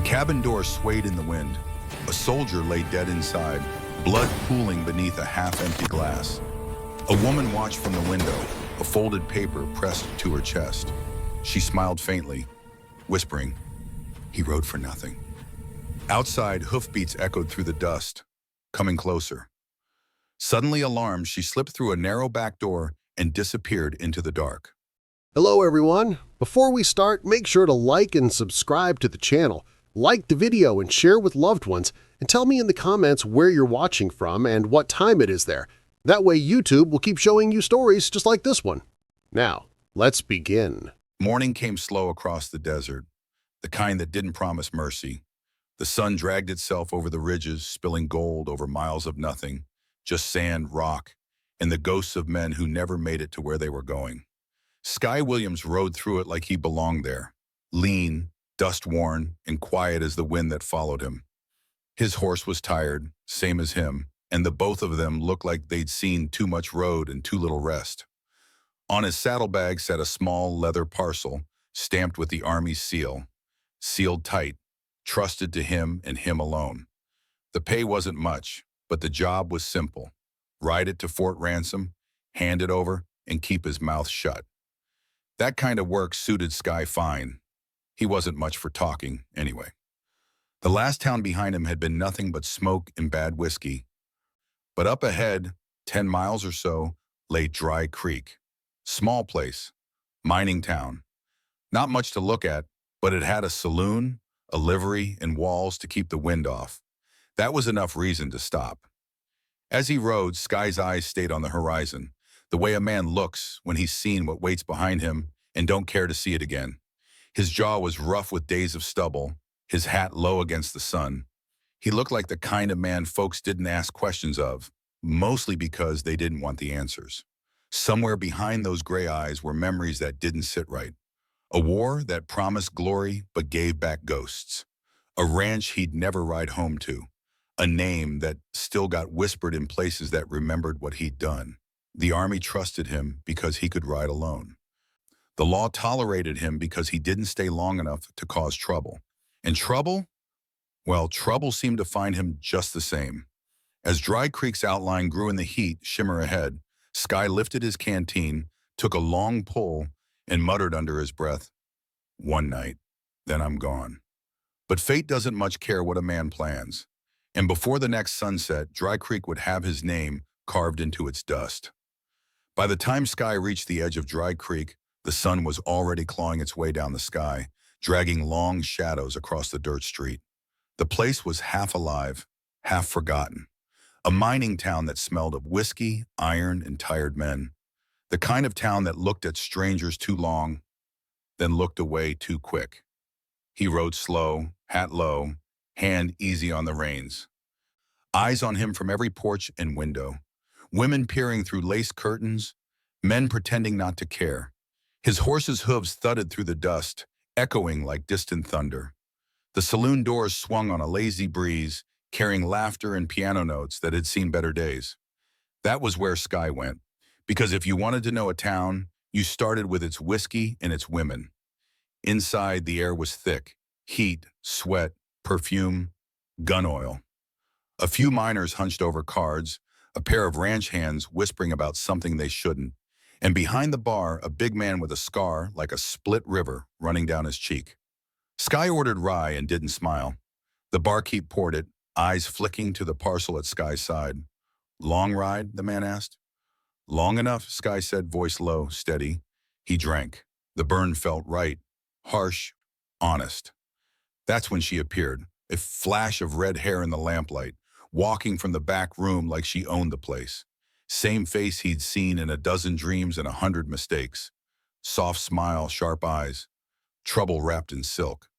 cabin door swayed in the wind. A soldier lay dead inside, blood pooling beneath a half-empty glass. A woman watched from the window, a folded paper pressed to her chest. She smiled faintly, whispering, "He rode for nothing." Outside, hoofbeats echoed through the dust, coming closer. Suddenly alarmed, she slipped through a narrow back door and disappeared into the dark. Hello everyone! Before we start, make sure to like and subscribe to the channel. Like the video and share with loved ones, and tell me in the comments where you're watching from and what time it is there. That way YouTube will keep showing you stories just like this one. Now, let's begin. Morning came slow across the desert, the kind that didn't promise mercy. The sun dragged itself over the ridges, spilling gold over miles of nothing, just sand, rock, and the ghosts of men who never made it to where they were going. Skye Williams rode through it like he belonged there, lean, dust-worn, and quiet as the wind that followed him. His horse was tired, same as him, and the both of them looked like they'd seen too much road and too little rest. On his saddlebag sat a small leather parcel, stamped with the Army's seal, sealed tight, trusted to him and him alone. The pay wasn't much, but the job was simple. Ride it to Fort Ransom, hand it over, and keep his mouth shut. That kind of work suited Skye fine. He wasn't much for talking, anyway. The last town behind him had been nothing but smoke and bad whiskey. But up ahead, 10 miles or so, lay Dry Creek. Small place, mining town. Not much to look at, but it had a saloon, a livery, and walls to keep the wind off. That was enough reason to stop. As he rode, Skye's eyes stayed on the horizon, the way a man looks when he's seen what waits behind him and don't care to see it again. His jaw was rough with days of stubble, his hat low against the sun. He looked like the kind of man folks didn't ask questions of, mostly because they didn't want the answers. Somewhere behind those gray eyes were memories that didn't sit right. A war that promised glory but gave back ghosts. A ranch he'd never ride home to. A name that still got whispered in places that remembered what he'd done. The Army trusted him because he could ride alone. The law tolerated him because he didn't stay long enough to cause trouble. And trouble? Well, trouble seemed to find him just the same. As Dry Creek's outline grew in the heat shimmer ahead, Skye lifted his canteen, took a long pull, and muttered under his breath, "One night, then I'm gone." But fate doesn't much care what a man plans. And before the next sunset, Dry Creek would have his name carved into its dust. By the time Skye reached the edge of Dry Creek, the sun was already clawing its way down the sky, dragging long shadows across the dirt street. The place was half alive, half forgotten. A mining town that smelled of whiskey, iron, and tired men. The kind of town that looked at strangers too long, then looked away too quick. He rode slow, hat low, hand easy on the reins. Eyes on him from every porch and window. Women peering through lace curtains, men pretending not to care. His horse's hooves thudded through the dust, echoing like distant thunder. The saloon doors swung on a lazy breeze, carrying laughter and piano notes that had seen better days. That was where Skye went, because if you wanted to know a town, you started with its whiskey and its women. Inside, the air was thick, heat, sweat, perfume, gun oil. A few miners hunched over cards, a pair of ranch hands whispering about something they shouldn't, and behind the bar, a big man with a scar like a split river running down his cheek. Skye ordered rye and didn't smile. The barkeep poured it, eyes flicking to the parcel at Skye's side. "Long ride?" the man asked. "Long enough," Skye said, voice low, steady. He drank. The burn felt right, harsh, honest. That's when she appeared, a flash of red hair in the lamplight, walking from the back room like she owned the place. Same face he'd seen in a dozen dreams and 100 mistakes. Soft smile, sharp eyes. Trouble wrapped in silk.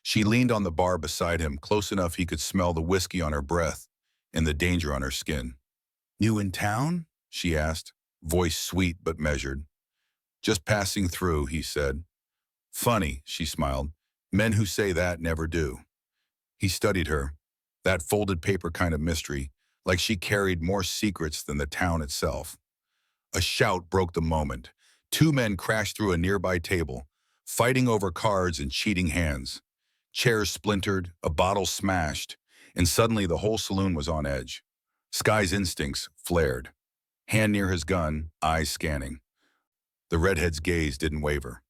She leaned on the bar beside him, close enough he could smell the whiskey on her breath and the danger on her skin. "New in town?" she asked, voice sweet but measured. "Just passing through," he said. "Funny," she smiled. "Men who say that never do." He studied her, that folded paper kind of mystery, like she carried more secrets than the town itself. A shout broke the moment. Two men crashed through a nearby table, fighting over cards and cheating hands. Chairs splintered, a bottle smashed, and suddenly the whole saloon was on edge. Skye's instincts flared. Hand near his gun, eyes scanning. The redhead's gaze didn't waver.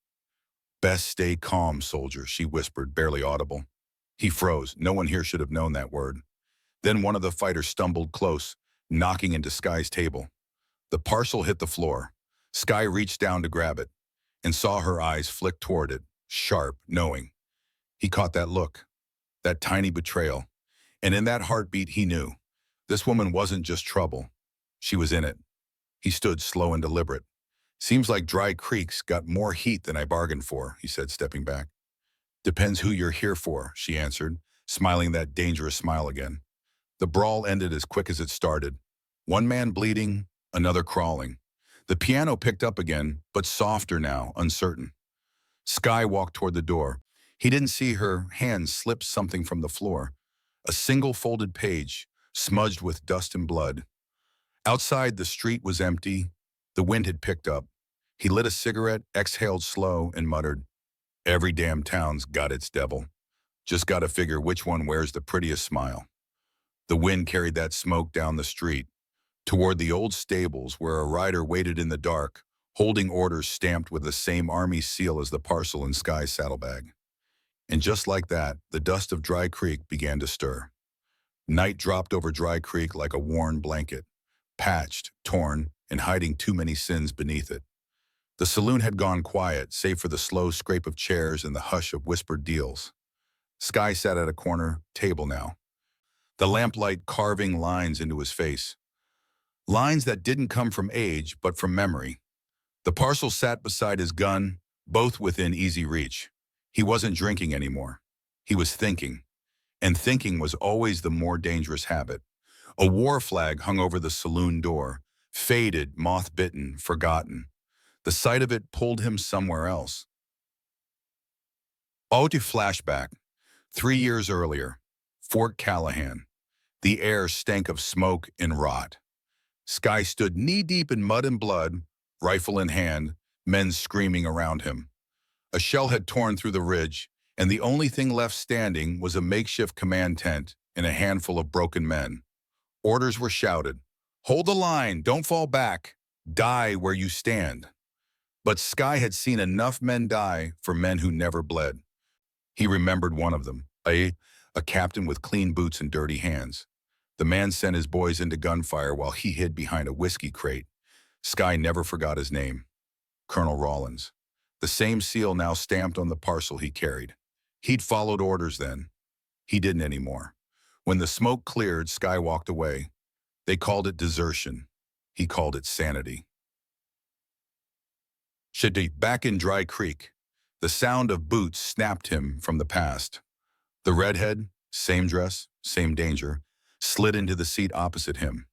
"Best stay calm, soldier," she whispered, barely audible. He froze. No one here should have known that word. Then one of the fighters stumbled close, knocking into Skye's table. The parcel hit the floor. Skye reached down to grab it and saw her eyes flick toward it, sharp, knowing. He caught that look, that tiny betrayal, and in that heartbeat he knew. This woman wasn't just trouble. She was in it. He stood slow and deliberate. "Seems like Dry Creek's got more heat than I bargained for," he said, stepping back. "Depends who you're here for," she answered, smiling that dangerous smile again. The brawl ended as quick as it started. One man bleeding, another crawling. The piano picked up again, but softer now, uncertain. Skye walked toward the door. He didn't see her hand slip something from the floor. A single folded page, smudged with dust and blood. Outside, the street was empty. The wind had picked up. He lit a cigarette, exhaled slow, and muttered, "Every damn town's got its devil. Just gotta figure which one wears the prettiest smile." The wind carried that smoke down the street, toward the old stables where a rider waited in the dark, holding orders stamped with the same army seal as the parcel in Skye's saddlebag. And just like that, the dust of Dry Creek began to stir. Night dropped over Dry Creek like a worn blanket, patched, torn, and hiding too many sins beneath it. The saloon had gone quiet, save for the slow scrape of chairs and the hush of whispered deals. Skye sat at a corner table now, the lamplight carving lines into his face. Lines that didn't come from age, but from memory. The parcel sat beside his gun, both within easy reach. He wasn't drinking anymore. He was thinking. And thinking was always the more dangerous habit. A war flag hung over the saloon door, faded, moth-bitten, forgotten. The sight of it pulled him somewhere else. Oh, to flashback. 3 years earlier, Fort Callahan. The air stank of smoke and rot. Skye stood knee-deep in mud and blood, rifle in hand, men screaming around him. A shell had torn through the ridge, and the only thing left standing was a makeshift command tent and a handful of broken men. Orders were shouted. "Hold the line, don't fall back, die where you stand." But Skye had seen enough men die for men who never bled. He remembered one of them, a captain with clean boots and dirty hands. The man sent his boys into gunfire while he hid behind a whiskey crate. Skye never forgot his name, Colonel Rawlins. The same seal now stamped on the parcel he carried. He'd followed orders then. He didn't anymore. When the smoke cleared, Skye walked away. They called it desertion. He called it sanity. Back in Dry Creek, the sound of boots snapped him from the past. The redhead, same dress, same danger, slid into the seat opposite him.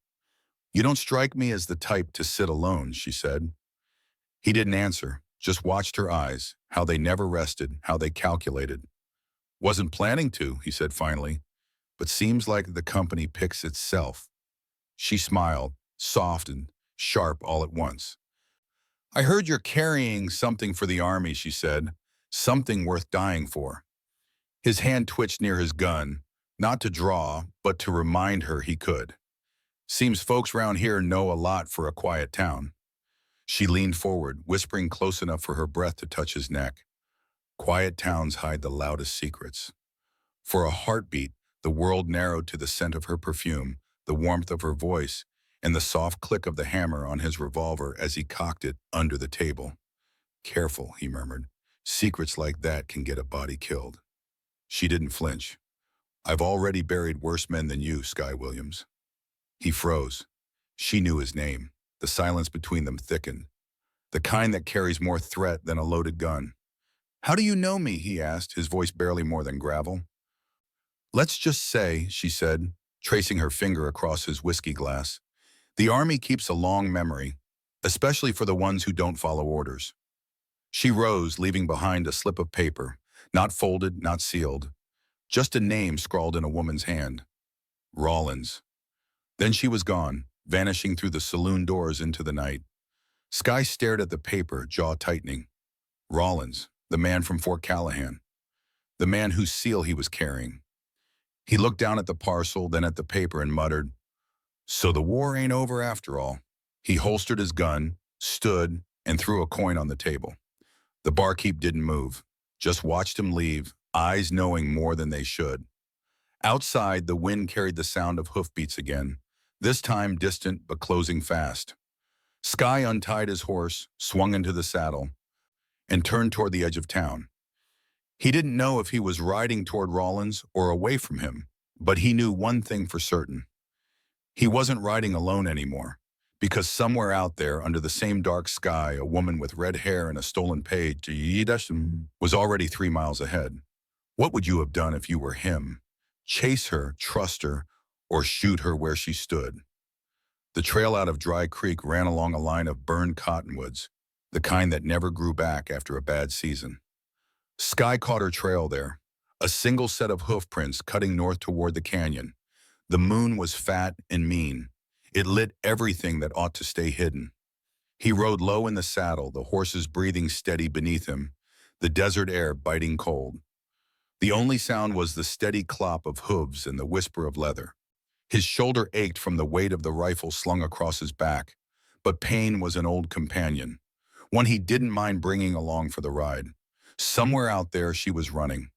"You don't strike me as the type to sit alone," she said. He didn't answer, just watched her eyes, how they never rested, how they calculated. "Wasn't planning to," he said finally, "but seems like the company picks itself." She smiled, soft and sharp all at once. "I heard you're carrying something for the army," she said, "something worth dying for." His hand twitched near his gun, not to draw, but to remind her he could. "Seems folks round here know a lot for a quiet town." She leaned forward, whispering close enough for her breath to touch his neck. Quiet towns hide the loudest secrets. For a heartbeat, the world narrowed to the scent of her perfume, the warmth of her voice, and the soft click of the hammer on his revolver as he cocked it under the table. "Careful," he murmured. "Secrets like that can get a body killed." She didn't flinch. "I've already buried worse men than you, Skye Williams." He froze. She knew his name. The silence between them thickened. The kind that carries more threat than a loaded gun. "How do you know me?" he asked, his voice barely more than gravel. "Let's just say," she said, tracing her finger across his whiskey glass, "the army keeps a long memory, especially for the ones who don't follow orders." She rose, leaving behind a slip of paper, not folded, not sealed, just a name scrawled in a woman's hand. Rawlins. Then she was gone, vanishing through the saloon doors into the night. Skye stared at the paper, jaw tightening. Rawlins, the man from Fort Callahan. the man whose seal he was carrying. He looked down at the parcel, then at the paper and muttered, "So the war ain't over after all." He holstered his gun, stood, and threw a coin on the table. The barkeep didn't move, just watched him leave, eyes knowing more than they should. Outside, the wind carried the sound of hoofbeats again, this time distant but closing fast. Skye untied his horse, swung into the saddle, and turned toward the edge of town. He didn't know if he was riding toward Rollins or away from him, but he knew one thing for certain. He wasn't riding alone anymore, because somewhere out there under the same dark sky, a woman with red hair and a stolen page was already 3 miles ahead. What would you have done if you were him? Chase her, trust her, or shoot her where she stood? The trail out of Dry Creek ran along a line of burned cottonwoods, the kind that never grew back after a bad season. Skye caught her trail there, a single set of hoof prints cutting north toward the canyon. The moon was fat and mean. It lit everything that ought to stay hidden. He rode low in the saddle, the horses breathing steady beneath him, the desert air biting cold. The only sound was the steady clop of hooves and the whisper of leather. His shoulder ached from the weight of the rifle slung across his back, but pain was an old companion, one he didn't mind bringing along for the ride. Somewhere out there she was running,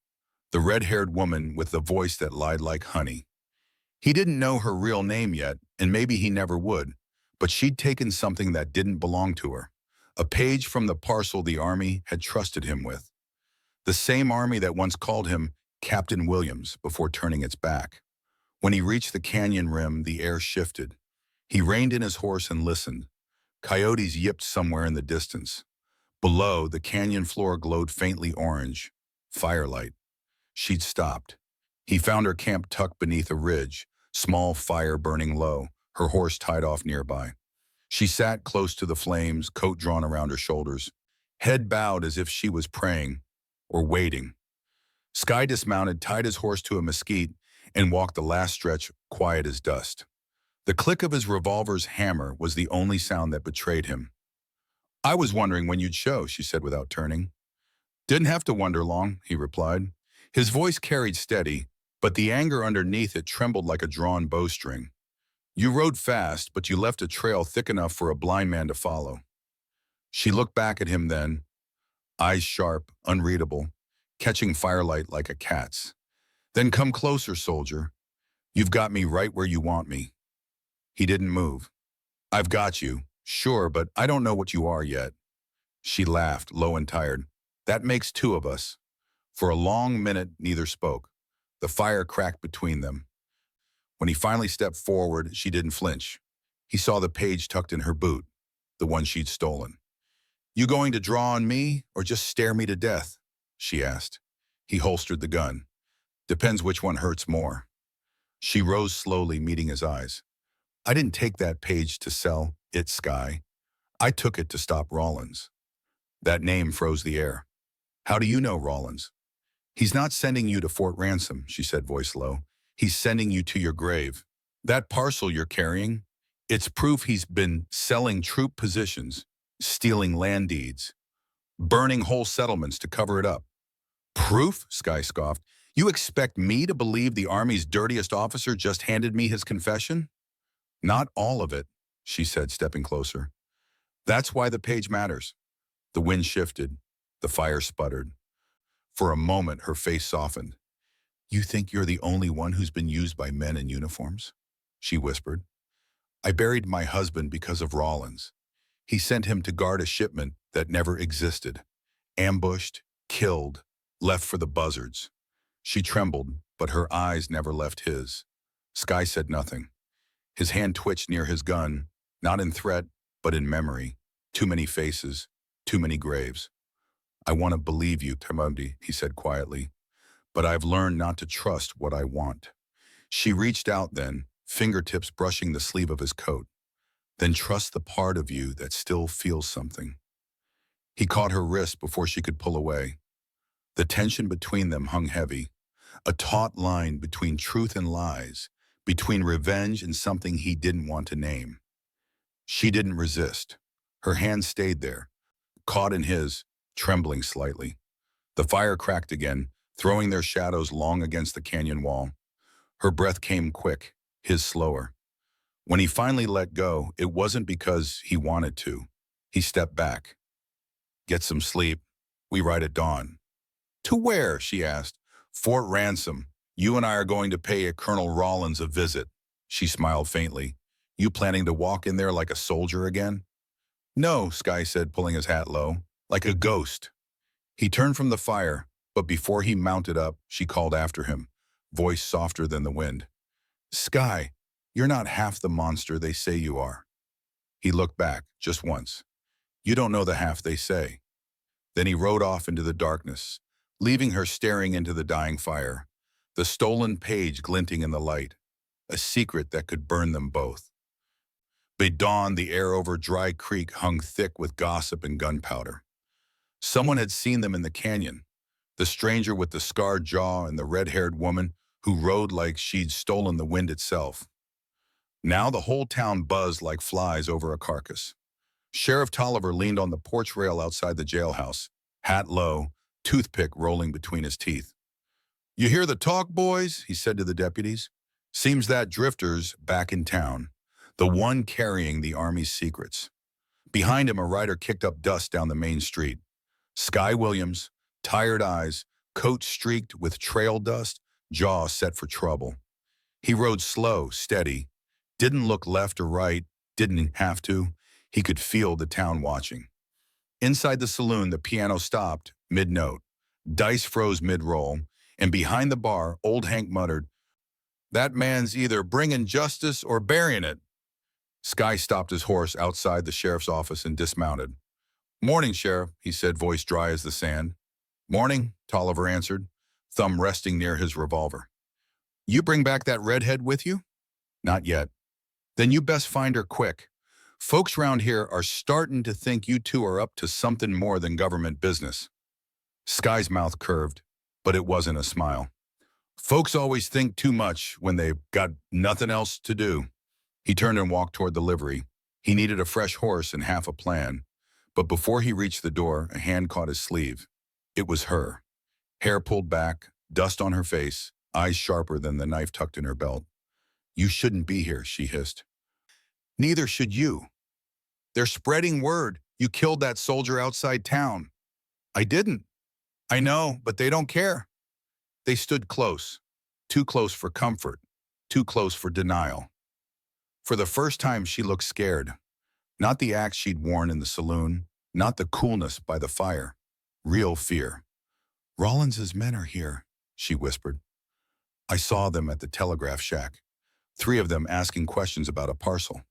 the red-haired woman with the voice that lied like honey. He didn't know her real name yet, and maybe he never would, but she'd taken something that didn't belong to her, a page from the parcel the Army had trusted him with. The same Army that once called him Captain Williams before turning its back. When he reached the canyon rim, the air shifted. He reined in his horse and listened. Coyotes yipped somewhere in the distance. Below, the canyon floor glowed faintly orange. Firelight. She'd stopped. He found her camped tucked beneath a ridge, small fire burning low, her horse tied off nearby. She sat close to the flames, coat drawn around her shoulders, head bowed as if she was praying or waiting. Skye dismounted, tied his horse to a mesquite, and walked the last stretch quiet as dust. The click of his revolver's hammer was the only sound that betrayed him. "I was wondering when you'd show," she said without turning. "Didn't have to wonder long," he replied. His voice carried steady, but the anger underneath it trembled like a drawn bowstring. "You rode fast, but you left a trail thick enough for a blind man to follow." She looked back at him then, eyes sharp, unreadable, catching firelight like a cat's. "Then come closer, soldier. You've got me right where you want me." He didn't move. "I've got you, sure, but I don't know what you are yet." She laughed, low and tired. "That makes 2 of us." For a long minute, neither spoke. The fire cracked between them. When he finally stepped forward, she didn't flinch. He saw the page tucked in her boot, the one she'd stolen. "You going to draw on me or just stare me to death?" she asked. He holstered the gun. "Depends which one hurts more." She rose slowly, meeting his eyes. "I didn't take that page to sell it, Skye. I took it to stop Rollins." That name froze the air. "How do you know Rollins?" "He's not sending you to Fort Ransom," she said, voice low. "He's sending you to your grave. That parcel you're carrying, it's proof he's been selling troop positions, stealing land deeds, burning whole settlements to cover it up." "Proof?" Skye scoffed. "You expect me to believe the Army's dirtiest officer just handed me his confession?" "Not all of it," she said, stepping closer. "That's why the page matters." The wind shifted. The fire sputtered. For a moment, her face softened. "You think you're the only one who's been used by men in uniforms?" she whispered. "I buried my husband because of Rollins. He sent him to guard a shipment that never existed. Ambushed, killed, left for the buzzards." She trembled, but her eyes never left his. Skye said nothing. His hand twitched near his gun, not in threat, but in memory. Too many faces, too many graves. "I want to believe you, Tamundi," he said quietly, "but I've learned not to trust what I want." She reached out then, fingertips brushing the sleeve of his coat. "Then trust the part of you that still feels something." He caught her wrist before she could pull away. The tension between them hung heavy, a taut line between truth and lies, between revenge and something he didn't want to name. She didn't resist. Her hand stayed there, caught in his, trembling slightly. The fire cracked again, throwing their shadows long against the canyon wall. Her breath came quick, his slower. When he finally let go, it wasn't because he wanted to. He stepped back. Get some sleep. We ride at dawn. To where? She asked. Fort Ransom. You and I are going to pay Colonel Rollins a visit. She smiled faintly. You planning to walk in there like a soldier again? No, Skye said, pulling his hat low. Like a ghost. He turned from the fire, but before he mounted up, she called after him, voice softer than the wind. Skye, you're not half the monster they say you are. He looked back, just once. You don't know the half they say. Then he rode off into the darkness, leaving her staring into the dying fire, the stolen page glinting in the light, a secret that could burn them both. By dawn, the air over Dry Creek hung thick with gossip and gunpowder. Someone had seen them in the canyon, the stranger with the scarred jaw and the red-haired woman who rode like she'd stolen the wind itself. Now the whole town buzzed like flies over a carcass. Sheriff Tolliver leaned on the porch rail outside the jailhouse, hat low, toothpick rolling between his teeth. You hear the talk, boys? He said to the deputies. Seems that Drifter's back in town, the one carrying the Army's secrets. Behind him, a rider kicked up dust down the main street. Skye Williams, tired eyes, coat streaked with trail dust, jaw set for trouble. He rode slow, steady, didn't look left or right, didn't have to. He could feel the town watching. Inside the saloon, the piano stopped, mid-note. Dice froze mid-roll, and behind the bar, old Hank muttered, That man's either bringing justice or burying it. Skye stopped his horse outside the sheriff's office and dismounted. Morning, Sheriff, he said, voice dry as the sand. Morning, Tolliver answered, thumb resting near his revolver. You bring back that redhead with you? Not yet. Then you best find her quick. Folks round here are starting to think you two are up to something more than government business. Skye's mouth curved, but it wasn't a smile. Folks always think too much when they've got nothing else to do. He turned and walked toward the livery. He needed a fresh horse and half a plan. But before he reached the door, a hand caught his sleeve. It was her. Hair pulled back, dust on her face, eyes sharper than the knife tucked in her belt. You shouldn't be here, she hissed. Neither should you. They're spreading word. You killed that soldier outside town. I didn't. I know, but they don't care. They stood close. Too close for comfort. Too close for denial. For the first time, she looked scared. Not the axe she'd worn in the saloon, not the coolness by the fire. Real fear. Rollins's men are here, she whispered. I saw them at the telegraph shack. 3 of them asking questions about a parcel.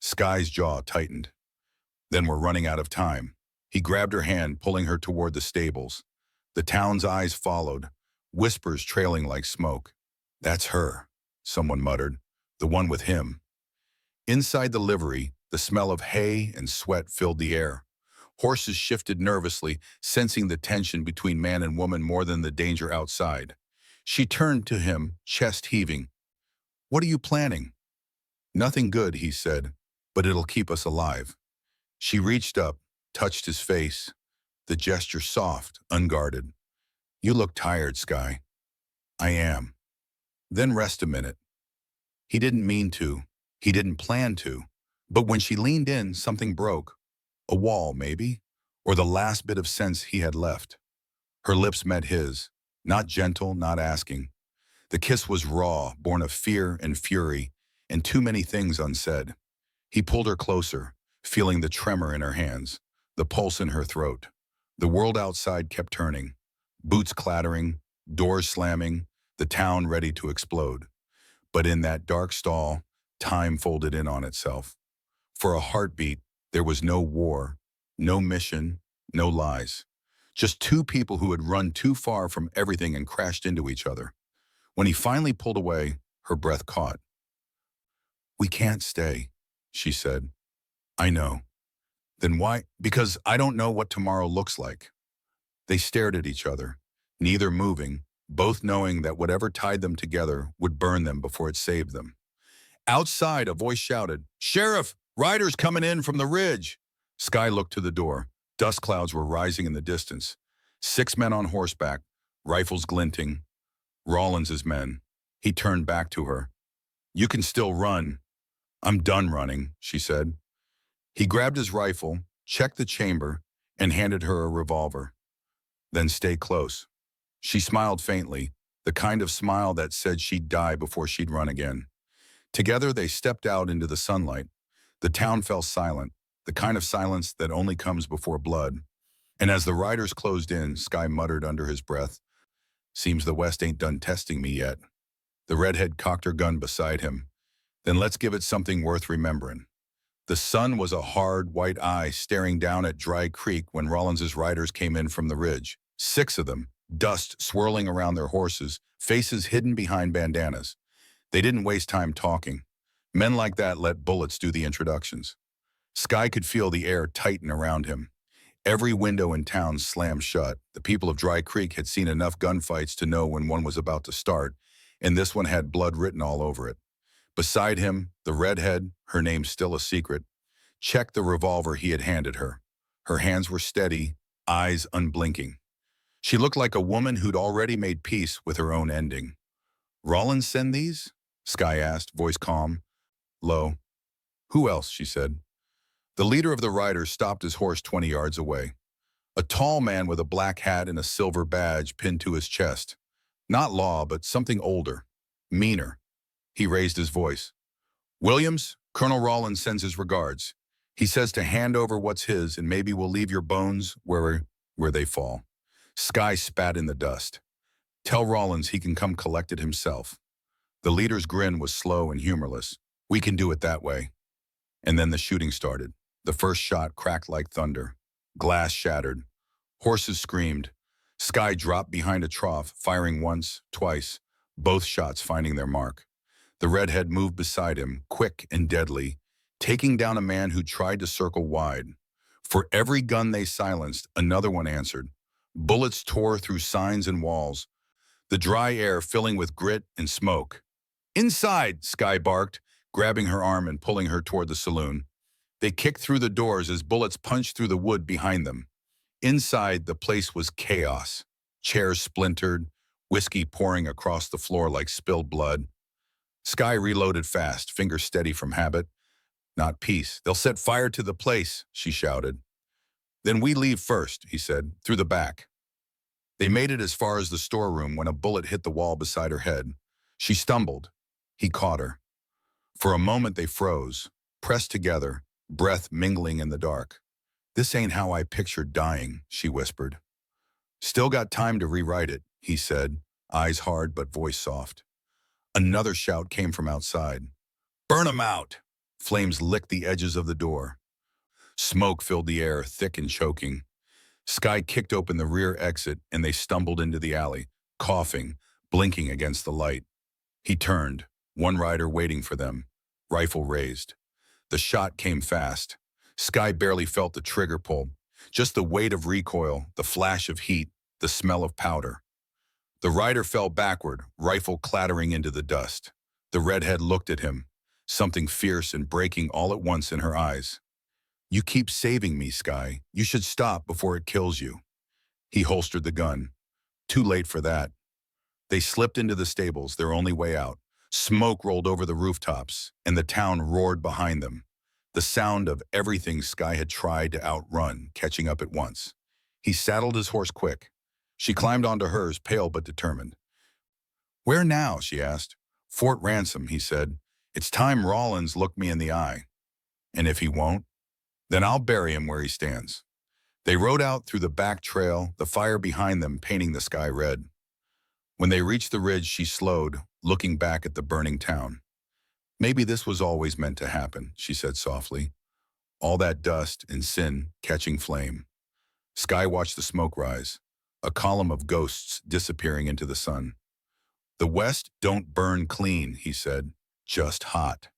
Skye's jaw tightened. Then we're running out of time. He grabbed her hand, pulling her toward the stables. The town's eyes followed, whispers trailing like smoke. That's her, someone muttered, the one with him. Inside the livery, the smell of hay and sweat filled the air. Horses shifted nervously, sensing the tension between man and woman more than the danger outside. She turned to him, chest heaving. What are you planning? Nothing good, he said, but it'll keep us alive. She reached up, touched his face, the gesture soft, unguarded. You look tired, Skye. I am. Then rest a minute. He didn't mean to. He didn't plan to. But when she leaned in, something broke. A wall, maybe, or the last bit of sense he had left. Her lips met his, not gentle, not asking. The kiss was raw, born of fear and fury, and too many things unsaid. He pulled her closer, feeling the tremor in her hands, the pulse in her throat. The world outside kept turning, boots clattering, doors slamming, the town ready to explode. But in that dark stall, time folded in on itself. For a heartbeat, there was no war, no mission, no lies. Just 2 people who had run too far from everything and crashed into each other. When he finally pulled away, her breath caught. We can't stay, she said. I know. Then why? Because I don't know what tomorrow looks like. They stared at each other, neither moving, both knowing that whatever tied them together would burn them before it saved them. Outside, a voice shouted, Sheriff, riders coming in from the ridge. Skye looked to the door. Dust clouds were rising in the distance. 6 men on horseback, rifles glinting. Rawlins's men. He turned back to her. "You can still run." "I'm done running," she said. He grabbed his rifle, checked the chamber, and handed her a revolver. "Then stay close." She smiled faintly, the kind of smile that said she'd die before she'd run again. Together they stepped out into the sunlight. The town fell silent, the kind of silence that only comes before blood. And as the riders closed in, Skye muttered under his breath, "Seems the West ain't done testing me yet." The redhead cocked her gun beside him. "Then let's give it something worth remembering." The sun was a hard, white eye staring down at Dry Creek when Rawlins's riders came in from the ridge. 6 of them, dust swirling around their horses, faces hidden behind bandanas. They didn't waste time talking. Men like that let bullets do the introductions. Skye could feel the air tighten around him. Every window in town slammed shut. The people of Dry Creek had seen enough gunfights to know when one was about to start, and this one had blood written all over it. Beside him, the redhead, her name still a secret, checked the revolver he had handed her. Her hands were steady, eyes unblinking. She looked like a woman who'd already made peace with her own ending. "Rawlins send these?" Skye asked, voice calm, low. "Who else?" she said. The leader of the riders stopped his horse 20 yards away. A tall man with a black hat and a silver badge pinned to his chest. Not law, but something older, meaner. He raised his voice. "Williams, Colonel Rawlins sends his regards. He says to hand over what's his and maybe we'll leave your bones where they fall." Skye spat in the dust. "Tell Rawlins he can come collect it himself." The leader's grin was slow and humorless. "We can do it that way." And then the shooting started. The first shot cracked like thunder. Glass shattered. Horses screamed. Skye dropped behind a trough, firing once, twice, both shots finding their mark. The redhead moved beside him, quick and deadly, taking down a man who tried to circle wide. For every gun they silenced, another one answered. Bullets tore through signs and walls, the dry air filling with grit and smoke. "Inside!" Skye barked, grabbing her arm and pulling her toward the saloon. They kicked through the doors as bullets punched through the wood behind them. Inside, the place was chaos. Chairs splintered, whiskey pouring across the floor like spilled blood. Skye reloaded fast, fingers steady from habit. "Not peace. They'll set fire to the place," she shouted. "Then we leave first," he said, "through the back." They made it as far as the storeroom when a bullet hit the wall beside her head. She stumbled. He caught her. For a moment they froze, pressed together, breath mingling in the dark. "This ain't how I pictured dying," she whispered. "Still got time to rewrite it," he said, eyes hard but voice soft. Another shout came from outside. "Burn 'em out!" Flames licked the edges of the door. Smoke filled the air, thick and choking. Skye kicked open the rear exit and they stumbled into the alley, coughing, blinking against the light. He turned, one rider waiting for them, rifle raised. The shot came fast. Skye barely felt the trigger pull, just the weight of recoil, the flash of heat, the smell of powder. The rider fell backward, rifle clattering into the dust. The redhead looked at him, something fierce and breaking all at once in her eyes. "You keep saving me, Skye. You should stop before it kills you." He holstered the gun. Too late for that. They slipped into the stables, their only way out. Smoke rolled over the rooftops, and the town roared behind them. The sound of everything Skye had tried to outrun, catching up at once. He saddled his horse quick. She climbed onto hers, pale but determined. "Where now?" she asked. "Fort Ransom," he said. "It's time Rawlins looked me in the eye. And if he won't, then I'll bury him where he stands." They rode out through the back trail, the fire behind them painting the sky red. When they reached the ridge, she slowed, looking back at the burning town. "Maybe this was always meant to happen," she said softly. All that dust and sin catching flame. Skye watched the smoke rise, a column of ghosts disappearing into the sun. "The West don't burn clean," he said, "just hot."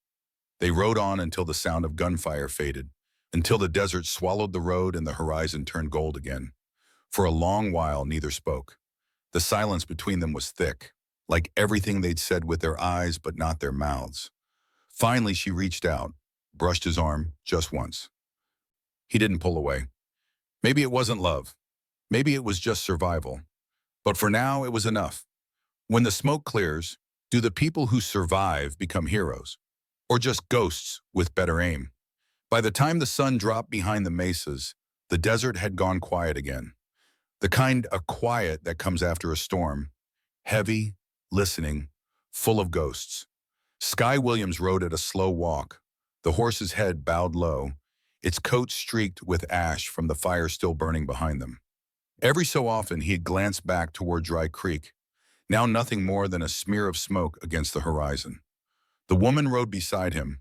They rode on until the sound of gunfire faded, until the desert swallowed the road and the horizon turned gold again. For a long while, neither spoke. The silence between them was thick, like everything they'd said with their eyes but not their mouths. Finally, she reached out, brushed his arm just once. He didn't pull away. Maybe it wasn't love. Maybe it was just survival. But for now, it was enough. When the smoke clears, do the people who survive become heroes? Or just ghosts with better aim? By the time the sun dropped behind the mesas, the desert had gone quiet again. The kind of quiet that comes after a storm. Heavy, listening, full of ghosts. Skye Williams rode at a slow walk, the horse's head bowed low, its coat streaked with ash from the fire still burning behind them. Every so often he'd glance back toward Dry Creek, now nothing more than a smear of smoke against the horizon. The woman rode beside him.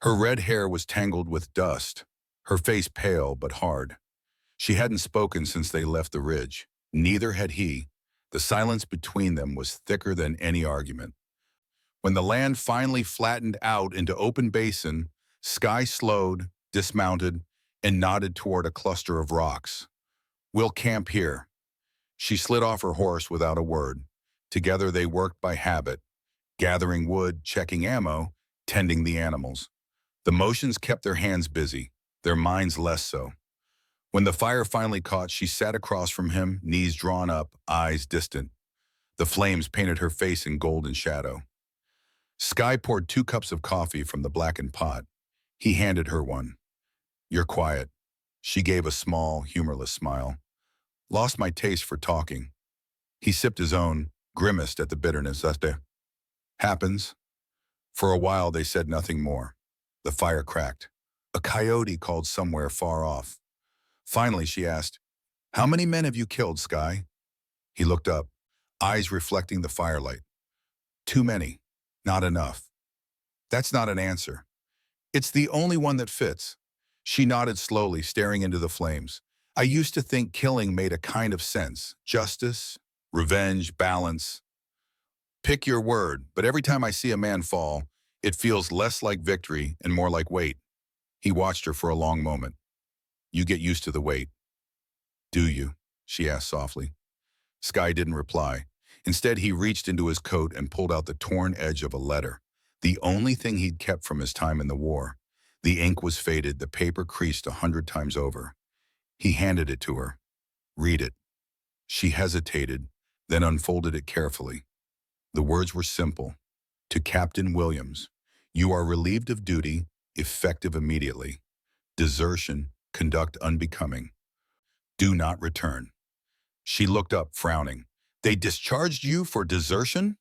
Her red hair was tangled with dust, her face pale but hard. She hadn't spoken since they left the ridge. Neither had he. The silence between them was thicker than any argument. When the land finally flattened out into open basin, Skye slowed, dismounted, and nodded toward a cluster of rocks. "We'll camp here." She slid off her horse without a word. Together they worked by habit, gathering wood, checking ammo, tending the animals. The motions kept their hands busy, their minds less so. When the fire finally caught, she sat across from him, knees drawn up, eyes distant. The flames painted her face in golden shadow. Skye poured 2 cups of coffee from the blackened pot. He handed her one. "You're quiet." She gave a small, humorless smile. "Lost my taste for talking." He sipped his own, grimaced at the bitterness. "That happens." For a while they said nothing more. The fire cracked. A coyote called somewhere far off. Finally she asked, "How many men have you killed, Skye?" He looked up, eyes reflecting the firelight. "Too many. Not enough." "That's not an answer." "It's the only one that fits." She nodded slowly, staring into the flames. "I used to think killing made a kind of sense. Justice, revenge, balance. Pick your word, but every time I see a man fall, it feels less like victory and more like weight." He watched her for a long moment. "You get used to the weight." "Do you?" she asked softly. Skye didn't reply. Instead, he reached into his coat and pulled out the torn edge of a letter, the only thing he'd kept from his time in the war. The ink was faded, the paper creased 100 times over. He handed it to her. "Read it." She hesitated, then unfolded it carefully. The words were simple. "To Captain Williams, you are relieved of duty, effective immediately. Desertion, conduct unbecoming. Do not return." She looked up, frowning. "They discharged you for desertion?"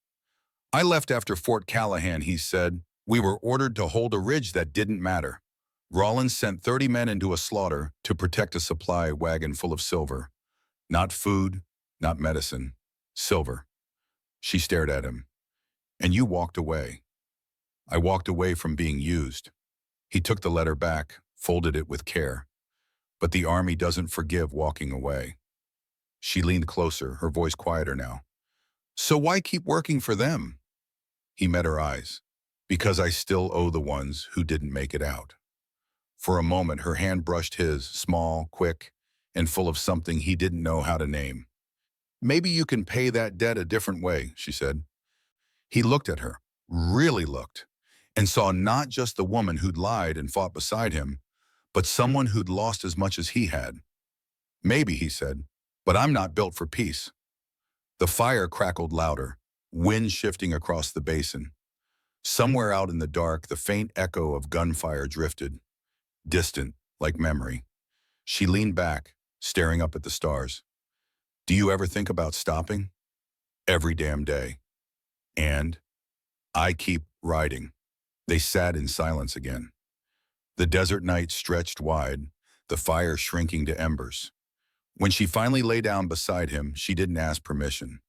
"I left after Fort Callahan," he said. "We were ordered to hold a ridge that didn't matter. Rollins sent 30 men into a slaughter to protect a supply wagon full of silver. Not food, not medicine. Silver." She stared at him. "And you walked away." "I walked away from being used." He took the letter back, folded it with care. "But the Army doesn't forgive walking away." She leaned closer, her voice quieter now. "So why keep working for them?" He met her eyes. "Because I still owe the ones who didn't make it out." For a moment, her hand brushed his, small, quick, and full of something he didn't know how to name. "Maybe you can pay that debt a different way," she said. He looked at her, really looked, and saw not just the woman who'd lied and fought beside him, but someone who'd lost as much as he had. "Maybe," he said, "but I'm not built for peace." The fire crackled louder, wind shifting across the basin. Somewhere out in the dark, the faint echo of gunfire drifted, distant, like memory. She leaned back, staring up at the stars. "Do you ever think about stopping?" "Every damn day." "And?" "I keep riding." They sat in silence again. The desert night stretched wide, the fire shrinking to embers. When she finally lay down beside him, she didn't ask permission.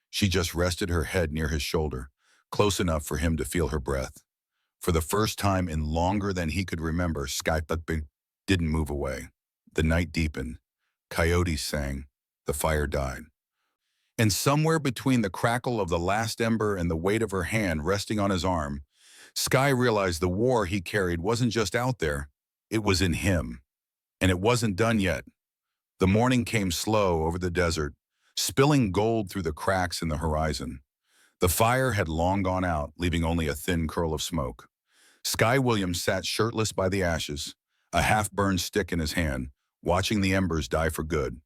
She just rested her head near his shoulder, close enough for him to feel her breath. For the first time in longer than he could remember, Skye didn't move away. The night deepened. Coyotes sang. The fire died. And somewhere between the crackle of the last ember and the weight of her hand resting on his arm, Skye realized the war he carried wasn't just out there, it was in him. And it wasn't done yet. The morning came slow over the desert, spilling gold through the cracks in the horizon. The fire had long gone out, leaving only a thin curl of smoke. Skye Williams sat shirtless by the ashes, a half-burned stick in his hand, watching the embers die for good.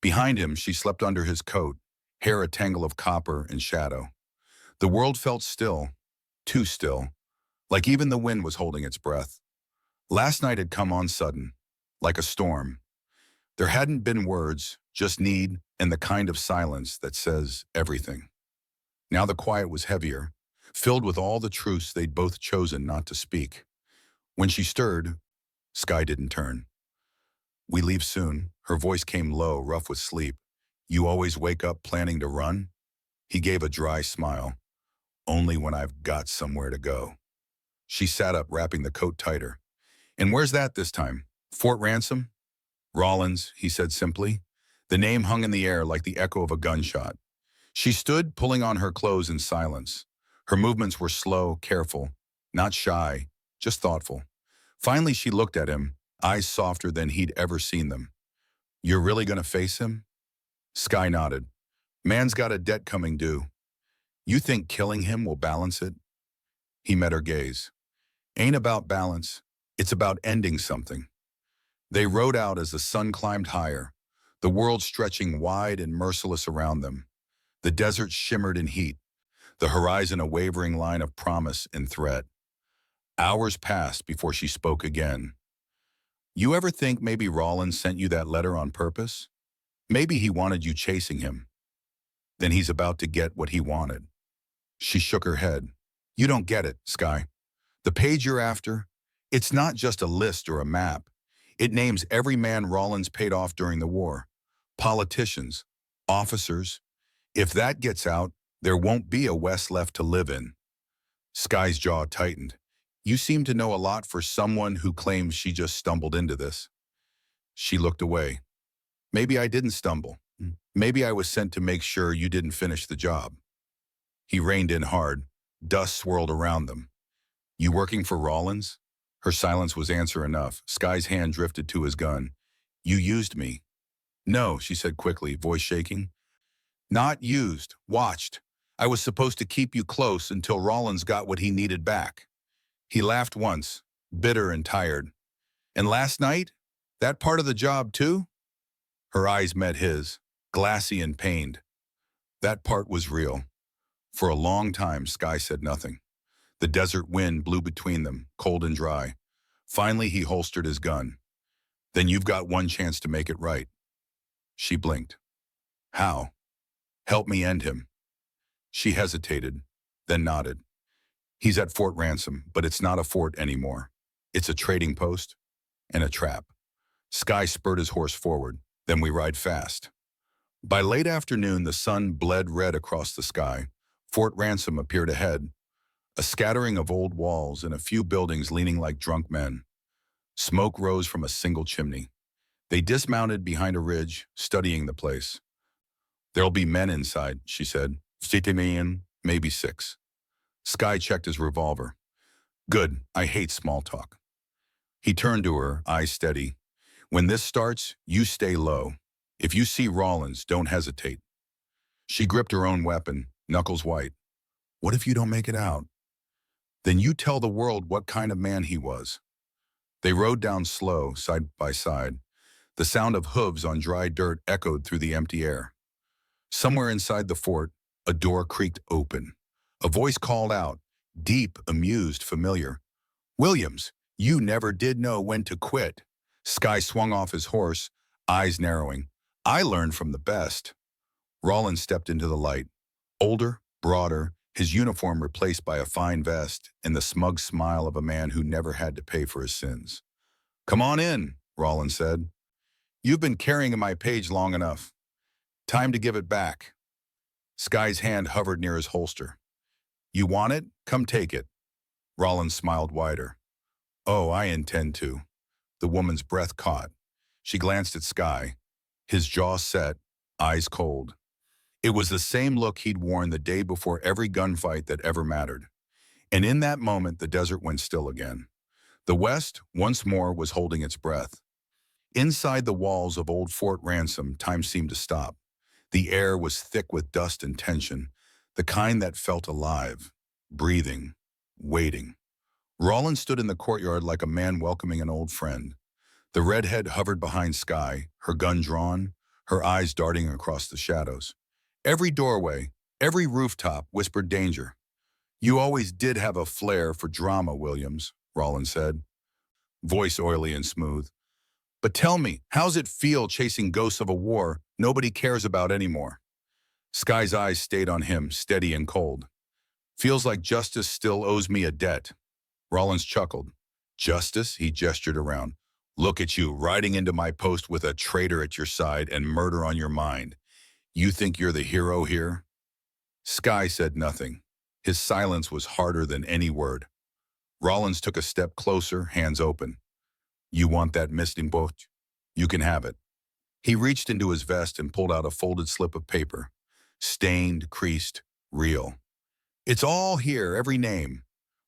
Behind him, she slept under his coat, hair a tangle of copper and shadow. The world felt still, too still, like even the wind was holding its breath. Last night had come on sudden, like a storm. There hadn't been words, just need and the kind of silence that says everything. Now the quiet was heavier, filled with all the truths they'd both chosen not to speak. When she stirred, Skye didn't turn. "We leave soon." Her voice came low, rough with sleep. "You always wake up planning to run?" He gave a dry smile. "Only when I've got somewhere to go." She sat up, wrapping the coat tighter. "And where's that this time? Fort Ransom?" "Rollins," he said simply. The name hung in the air like the echo of a gunshot. She stood, pulling on her clothes in silence. Her movements were slow, careful, not shy, just thoughtful. Finally, she looked at him, eyes softer than he'd ever seen them. "You're really gonna face him?" Skye nodded. "Man's got a debt coming due. You think killing him will balance it?" He met her gaze. "Ain't about balance. It's about ending something." They rode out as the sun climbed higher, the world stretching wide and merciless around them. The desert shimmered in heat, the horizon a wavering line of promise and threat. Hours passed before she spoke again. "You ever think maybe Rollins sent you that letter on purpose? Maybe he wanted you chasing him. Then he's about to get what he wanted." She shook her head. "You don't get it, Skye. The page you're after, it's not just a list or a map. It names every man Rollins paid off during the war. Politicians, officers. If that gets out, there won't be a West left to live in." Skye's jaw tightened. "You seem to know a lot for someone who claims she just stumbled into this." She looked away. "Maybe I didn't stumble. Maybe I was sent to make sure you didn't finish the job." He reined in hard. Dust swirled around them. "You working for Rollins?" Her silence was answer enough. Skye's hand drifted to his gun. "You used me." "No," she said quickly, voice shaking. "Not used, watched. I was supposed to keep you close until Rollins got what he needed back." He laughed once, bitter and tired. "And last night? That part of the job too?" Her eyes met his, glassy and pained. "That part was real." For a long time, Skye said nothing. The desert wind blew between them, cold and dry. Finally, he holstered his gun. "Then you've got one chance to make it right." She blinked. "How?" "Help me end him." She hesitated, then nodded. "He's at Fort Ransom, but it's not a fort anymore. It's a trading post and a trap." Skye spurred his horse forward. "Then we ride fast." By late afternoon, the sun bled red across the sky. Fort Ransom appeared ahead, a scattering of old walls and a few buildings leaning like drunk men. Smoke rose from a single chimney. They dismounted behind a ridge, studying the place. "There'll be men inside," she said. "15, maybe 6. Skye checked his revolver. "Good, I hate small talk." He turned to her, eyes steady. "When this starts, you stay low. If you see Rollins, don't hesitate." She gripped her own weapon, knuckles white. "What if you don't make it out?" "Then you tell the world what kind of man he was." They rode down slow, side by side. The sound of hooves on dry dirt echoed through the empty air. Somewhere inside the fort, a door creaked open. A voice called out, deep, amused, familiar. "Williams, you never did know when to quit." Skye swung off his horse, eyes narrowing. "I learned from the best." Rollins stepped into the light. Older, broader, his uniform replaced by a fine vest and the smug smile of a man who never had to pay for his sins. "Come on in," Rollins said. "You've been carrying my page long enough. Time to give it back." Skye's hand hovered near his holster. "You want it? Come take it." Rollins smiled wider. "Oh, I intend to." The woman's breath caught. She glanced at Skye, his jaw set, eyes cold. It was the same look he'd worn the day before every gunfight that ever mattered. And in that moment, the desert went still again. The West, once more, was holding its breath. Inside the walls of old Fort Ransom, time seemed to stop. The air was thick with dust and tension, the kind that felt alive, breathing, waiting. Rollins stood in the courtyard like a man welcoming an old friend. The redhead hovered behind Skye, her gun drawn, her eyes darting across the shadows. Every doorway, every rooftop whispered danger. You always did have a flair for drama, Williams, Rollins said, voice oily and smooth. But tell me, how's it feel chasing ghosts of a war nobody cares about anymore? Skye's eyes stayed on him, steady and cold. Feels like justice still owes me a debt. Rollins chuckled. Justice? He gestured around. Look at you, riding into my post with a traitor at your side and murder on your mind. You think you're the hero here? Skye said nothing. His silence was harder than any word. Rollins took a step closer, hands open. You want that missing boat? You can have it. He reached into his vest and pulled out a folded slip of paper. Stained, creased, real. It's all here, every name.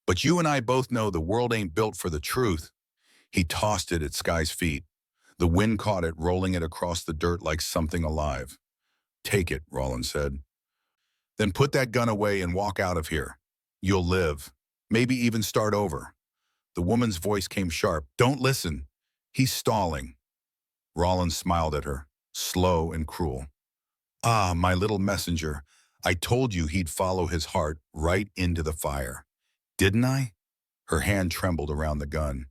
But you and I both know the world ain't built for the truth. He tossed it at Skye's feet. The wind caught it, rolling it across the dirt like something alive. Take it, Rollins said. Then put that gun away and walk out of here. You'll live. Maybe even start over. The woman's voice came sharp. Don't listen. He's stalling. Rollins smiled at her, slow and cruel. Ah, my little messenger. I told you he'd follow his heart right into the fire. Didn't I? Her hand trembled around the gun.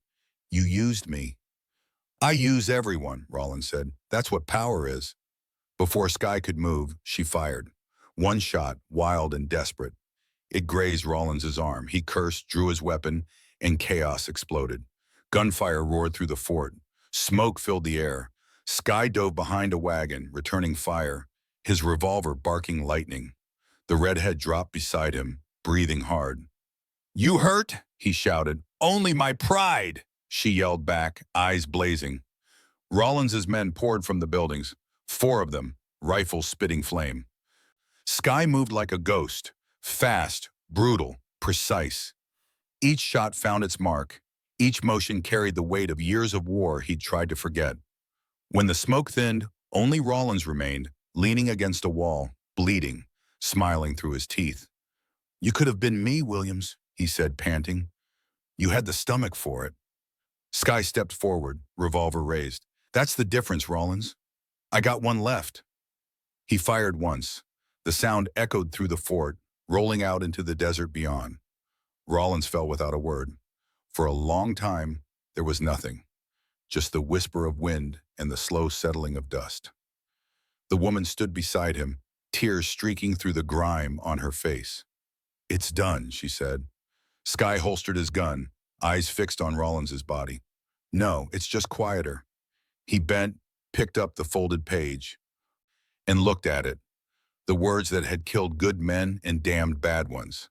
You used me. I use everyone, Rollins said. That's what power is. Before Skye could move, she fired. One shot, wild and desperate. It grazed Rollins's arm. He cursed, drew his weapon, and chaos exploded. Gunfire roared through the fort. Smoke filled the air. Skye dove behind a wagon, returning fire, his revolver barking lightning. The redhead dropped beside him, breathing hard. You hurt? He shouted. Only my pride, she yelled back, eyes blazing. Rollins's men poured from the buildings, 4 of them, rifles spitting flame. Skye moved like a ghost, fast, brutal, precise. Each shot found its mark. Each motion carried the weight of years of war he'd tried to forget. When the smoke thinned, only Rollins remained, leaning against a wall, bleeding, smiling through his teeth. You could have been me, Williams, he said, panting. You had the stomach for it. Skye stepped forward, revolver raised. That's the difference, Rollins. I got one left. He fired once. The sound echoed through the fort, rolling out into the desert beyond. Rollins fell without a word. For a long time, there was nothing, just the whisper of wind and the slow settling of dust. The woman stood beside him, tears streaking through the grime on her face. It's done, she said. Skye holstered his gun, eyes fixed on Rollins's body. No, it's just quieter. He bent, picked up the folded page, and looked at it, the words that had killed good men and damned bad ones.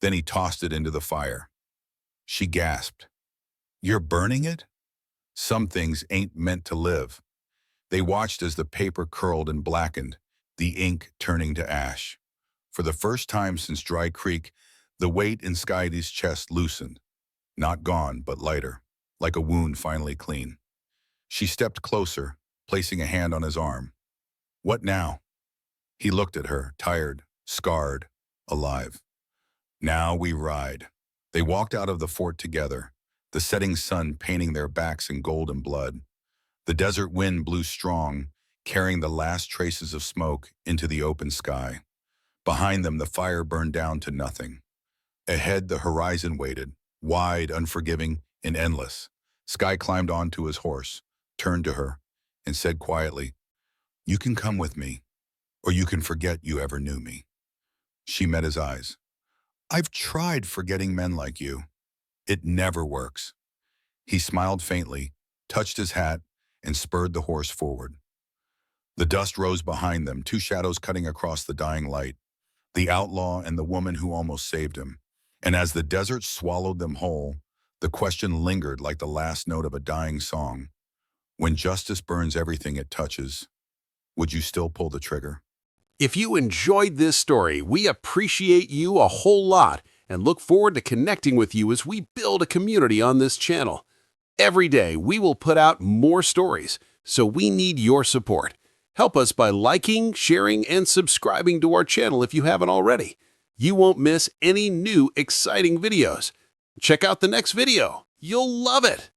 Then he tossed it into the fire. She gasped. You're burning it? Some things ain't meant to live. They watched as the paper curled and blackened, the ink turning to ash. For the first time since Dry Creek, the weight in Skye's chest loosened. Not gone, but lighter, like a wound finally clean. She stepped closer, placing a hand on his arm. What now? He looked at her, tired, scarred, alive. Now we ride. They walked out of the fort together, the setting sun painting their backs in gold and blood. The desert wind blew strong, carrying the last traces of smoke into the open sky. Behind them, the fire burned down to nothing. Ahead, the horizon waited, wide, unforgiving, and endless. Skye climbed onto his horse, turned to her, and said quietly, You can come with me, or you can forget you ever knew me. She met his eyes. I've tried forgetting men like you. It never works. He smiled faintly, touched his hat, and spurred the horse forward. The dust rose behind them, 2 shadows cutting across the dying light, the outlaw and the woman who almost saved him. And as the desert swallowed them whole, the question lingered like the last note of a dying song. When justice burns everything it touches, would you still pull the trigger? If you enjoyed this story, we appreciate you a whole lot and look forward to connecting with you as we build a community on this channel. Every day, we will put out more stories, so we need your support. Help us by liking, sharing, and subscribing to our channel if you haven't already. You won't miss any new exciting videos. Check out the next video. You'll love it!